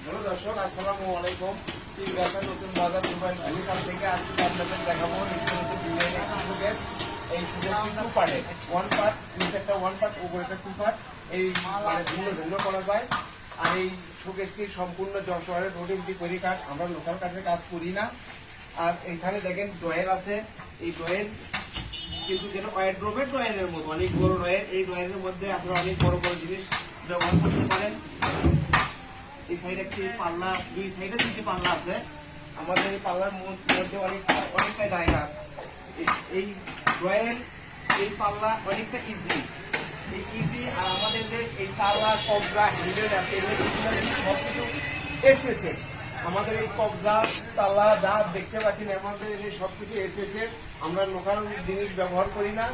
Hello দর্শক, আসসালামু আলাইকুম। নতুন বাজার মোবাইল ভ্যালিকাল থেকে আজকে আপনাদের দেখাবো নিত্য নতুন ডিজাইনের সুযোগের এই সুযোগটি টু পার্টে, ওয়ান পার্ট, নিচেরটা ওয়ান পার্ট, উপরেরটা টু পার্ট। এই মানে ভিন্ন ভিন্ন করা যায়। আর এই শোকেসটি সম্পূর্ণ যশোরের রোডিংটি তৈরি কাঠ, আমরা লোকাল কাঠের কাজ করি না। আর এখানে দেখেন ড্রয়ার আছে, এই ড্রয়ার কিন্তু যেন ওয়ারড্রোবের ড্রয়ারের মতো অনেক বড় ড্রয়ার। এই ড্রয়ারের মধ্যে আপনারা অনেক বড় বড় জিনিস ব্যবহার করতে পারেন। এই সাইডে একটি পাল্লা, দুই সাইডে দুটি পাল্লা আছে। আমাদের এই পাল্লার মধ্যে অনেকটা জায়গা। এই ড্রয়ার, এই পাল্লা অনেকটা ইজি, এই ইজি। আর আমাদের যে এই পাল্লা, কবজা, হিলের আছে, সব কিছু এসএসএ। আমাদের এই কবজা, তালা যা দেখতে পাচ্ছেন আমাদের এই সবকিছু এসএসএ। আমরা লোকাল জিনিস ব্যবহার করি না।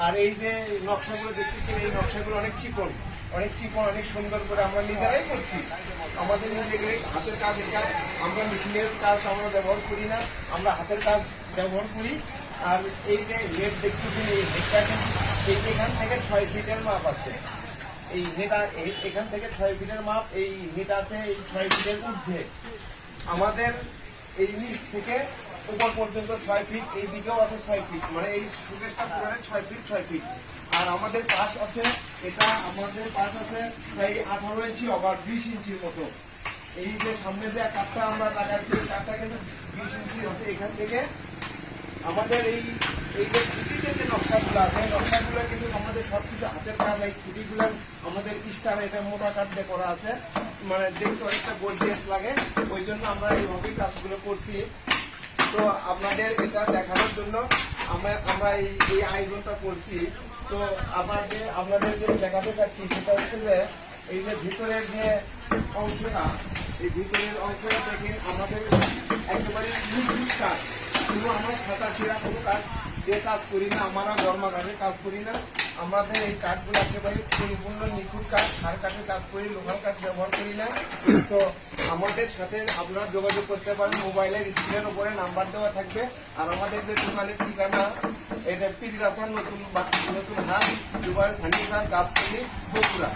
আর এই যে নকশাগুলো দেখতেছেন, এই নকশাগুলো অনেক চিকন, অনেক সুন্দর করে আমরা নিজেরাই করছি। আমাদের নিজেদের হাতের কাজ, এটা আমরা মেশিনের কাজ আমরা ব্যবহার করি না, আমরা হাতের কাজ ব্যবহার করি। আর এই যে নেট দেখতেছেন, এই নেটটা এখান থেকে 6 ফিটের মাপ আছে। এই নেট এখান থেকে 6 ফিটের মাপ, এই নেট আছে এই 6 ফিটের ঊর্ধ্বে। আমাদের এই নিচ থেকে উপর পর্যন্ত 6 ফিট, এই দিকেও আছে 6 ফিট, মানে এই সুকেশটা পুরো 6 ফিট 6 ফিট। আর আমাদের পাশ আছে, এটা আমাদের পাশ আছে প্রায় 18 ইঞ্চি ওভার 20 ইঞ্চির মতো। এই যে সামনে যে কাঠটা আমরা লাগাইছি, কাঠটা কিন্তু 20 ইঞ্চি আছে। এখান থেকে আমাদের এই যে খুঁটিতে যে নকশাগুলো আছে, নকশাগুলো কিন্তু আমাদের সবকিছু হাতের কাজ। এই খুঁটিগুলো আমাদের স্টার, এটা মোটা কাঠ দিয়ে করা আছে, মানে দেখতে অনেকটা গর্জিয়াস লাগে। ওই জন্য আমরা এইভাবেই কাজগুলো করছি। তো আপনাদের এটা দেখানোর জন্য আমরা এই আয়োজনটা করছি। তো আপনাদের যে দেখাতে চাচ্ছি সেটা হচ্ছে যে এই যে ভিতরের যে অংশটা, এই ভিতরের অংশটা দেখেন আমাদের একেবারে নিখুঁত কাজ। কিন্তু আমরা খাতা ছেঁড়া কোনো কাজ দিয়ে কাজ করি না, আমরা গরমা কাঠের কাজ করি না। আমাদের এই কাঠগুলো একেবারে পরিপূর্ণ নিখুঁত কাঠ, সার কাঠের কাজ করি, লোকাল কাঠ ব্যবহার করি না। তো আমাদের সাথে আপনারা যোগাযোগ করতে পারেন, মোবাইলের স্ক্রিনের উপরে নাম্বার দেওয়া থাকবে। আর আমাদের যে দোকানের ঠিকানা, এটা পীর রাস্তা, নতুন হাট, দুবাই ফার্নিচার, গাবতলী, বগুড়া।